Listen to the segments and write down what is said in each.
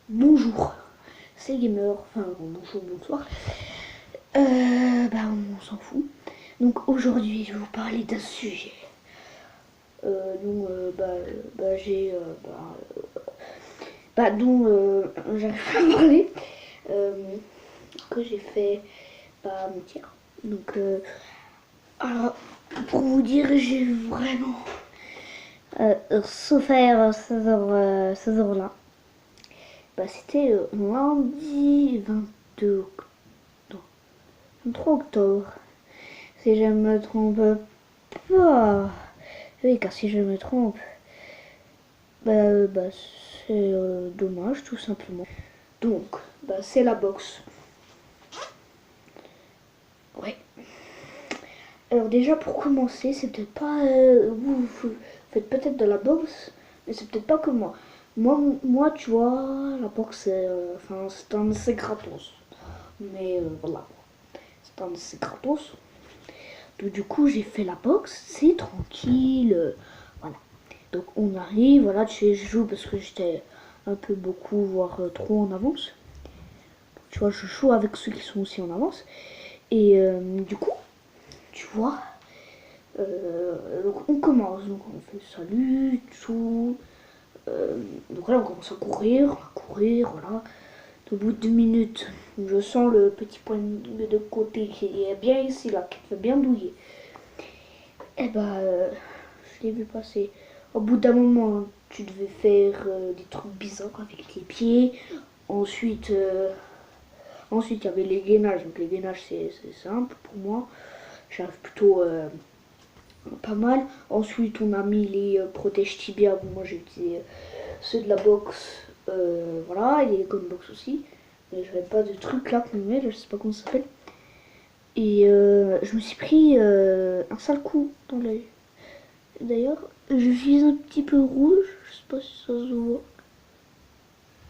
Bonjour, c'est Gamer, enfin bonjour, bonsoir. On s'en fout. Donc aujourd'hui, je vais vous parler d'un sujet. J'ai dont j'arrive pas à parler. Euh, que j'ai fait avant-hier. Donc alors, pour vous dire, j'ai vraiment souffert ces heures-là. C'était lundi 22 octobre. 23 octobre, si je me trompe pas. Oui, car si je me trompe, c'est dommage, tout simplement. Donc, c'est la boxe. Ouais. Alors déjà, pour commencer, c'est peut-être pas... vous faites peut-être de la boxe, mais c'est peut-être pas comme moi. Moi, tu vois, la boxe, c'est un assez gratos. Mais voilà, c'est un assez gratos. Donc du coup, j'ai fait la boxe, c'est tranquille. Voilà. Donc on arrive, voilà, je joue parce que j'étais un peu beaucoup, voire trop en avance. Tu vois, je joue avec ceux qui sont aussi en avance. Et du coup, tu vois, donc on commence. Donc on fait salut, tout. Donc là, on commence à courir, voilà. Au bout de 2 minutes, je sens le petit point de côté qui est bien ici, là, qui fait bien douiller. Eh je l'ai vu passer. Au bout d'un moment, tu devais faire des trucs bizarres avec les pieds. Ensuite, il y avait les gainages. Donc les gainages, c'est simple pour moi. J'arrive plutôt pas mal. Ensuite, on a mis les protèges tibia. Bon, moi, j'ai utilisé ceux de la boxe. Voilà, et les gunbox aussi. Mais je n'avais pas de trucs là qu'on met, je sais pas comment ça s'appelle. Et je me suis pris un sale coup dans l'œil. D'ailleurs, je suis un petit peu rouge, je sais pas si ça se voit.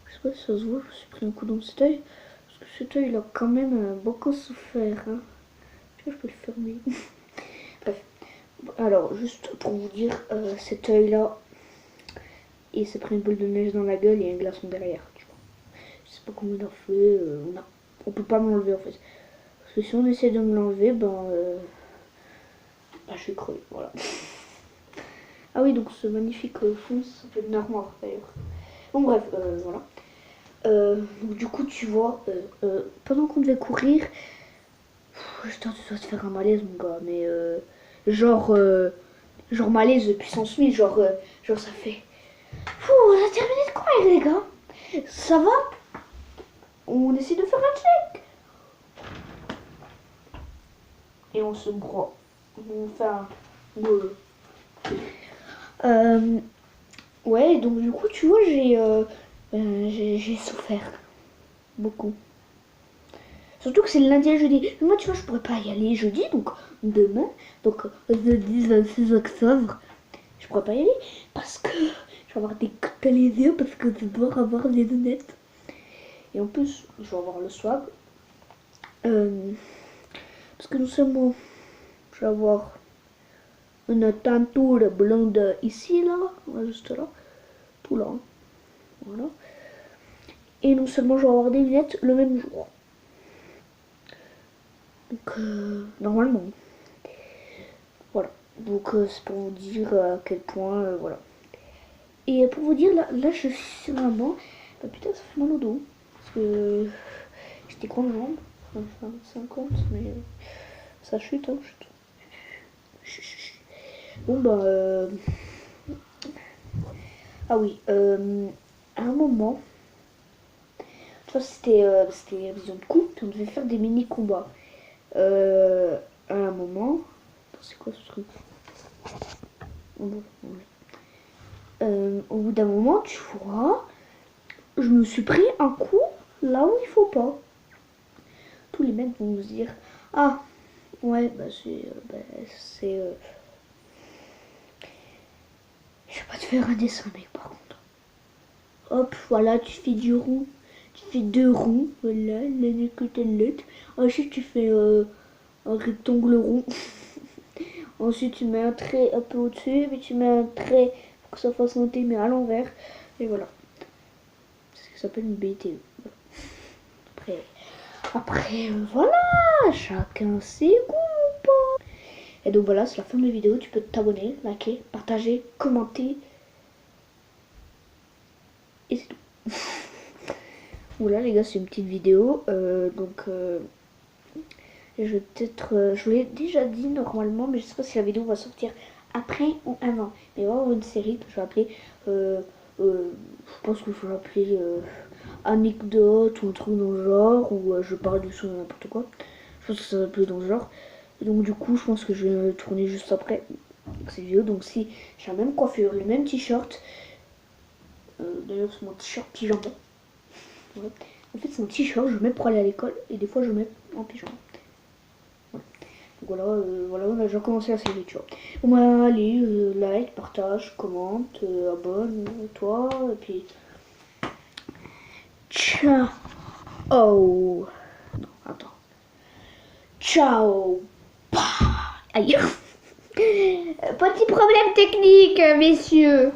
Je sais pas si ça se voit, je me suis pris un coup dans cet œil. Parce que cet œil, il a quand même beaucoup souffert. Hein. Tu vois, je peux le fermer. Bref. Alors, juste pour vous dire, cet œil-là, il s'est pris une boule de neige dans la gueule et un glaçon derrière. Tu vois. Je sais pas comment il a fait. On peut pas m'enlever en fait. Parce que si on essaie de me l'enlever, je suis crevé. Voilà. Ah oui, donc ce magnifique fond, ça fait une armoire d'ailleurs. Bon, bref, voilà. Donc, du coup, tu vois, pendant qu'on devait courir, putain, tu dois te faire un malaise, mon gars, mais genre, genre malaise puissance 1000, genre ça fait. On a terminé de courir, les gars. Ça va? On essaie de faire un check. Et on se broie. On fait un. Euh, ouais, donc du coup, tu vois, j'ai souffert beaucoup. Surtout que c'est le lundi et le jeudi. Mais moi, tu vois, je pourrais pas y aller jeudi, donc demain, donc jeudi 26 octobre, je pourrais pas y aller parce que je vais avoir des gouttes dans les yeux parce que je dois avoir des lunettes. Et en plus, je vais avoir le swag. Parce que non seulement je vais avoir une teinture blonde ici, là, juste là, tout là, voilà. Et non seulement je vais avoir des lunettes le même jour. Donc, normalement. Voilà. Donc, c'est pour vous dire à quel point, voilà. Et pour vous dire, là je suis sur la banc. Putain, ça fait mal au dos. Parce que j'ai des grandes jambes. Enfin, 50, mais ça chute, hein, chute. Bon, ah oui, à un moment, tu vois, c'était vision de coupe, puis on devait faire des mini-combats. À un moment, c'est quoi ce truc? Au bout d'un moment, tu vois, je me suis pris un coup là où il faut pas. Tous les mecs vont se dire, ah, ouais, c'est... Je vais pas te faire un dessin, mec, par contre. Hop, voilà, tu fais du rond. Tu fais 2 ronds, voilà, l'un côté de l'autre. Ensuite, tu fais un rectangle rond. Ensuite, tu mets un trait un peu au-dessus, puis tu mets un trait pour que ça fasse monter, mais à l'envers. Et voilà. qui s'appelle une BTE. Après voilà, chacun ses goûts. Et donc voilà, c'est la fin de la vidéo. Tu peux t'abonner, liker, partager, commenter. Et c'est tout. Voilà les gars, c'est une petite vidéo. Je vous l'ai déjà dit normalement, mais je sais pas si la vidéo va sortir après ou avant. Mais il va y avoir une série que je vais appeler, je pense que je vais l'appeler anecdote ou un truc dans le genre, ou je parle du son n'importe quoi. Je pense que ça va appeler dans le genre. Et donc du coup, je pense que je vais tourner juste après cette vidéo. Donc si j'ai la même coiffure, le même t-shirt, d'ailleurs c'est mon t-shirt pyjama. Ouais. En fait c'est mon t-shirt, je mets pour aller à l'école et des fois je mets en pyjama. Voilà, voilà, on a déjà commencé la série, tu vois. Bon bah allez, like, partage, commente, abonne-toi, et puis... Ciao. Oh. Non, attends. Ciao. Aïe. Petit problème technique, messieurs.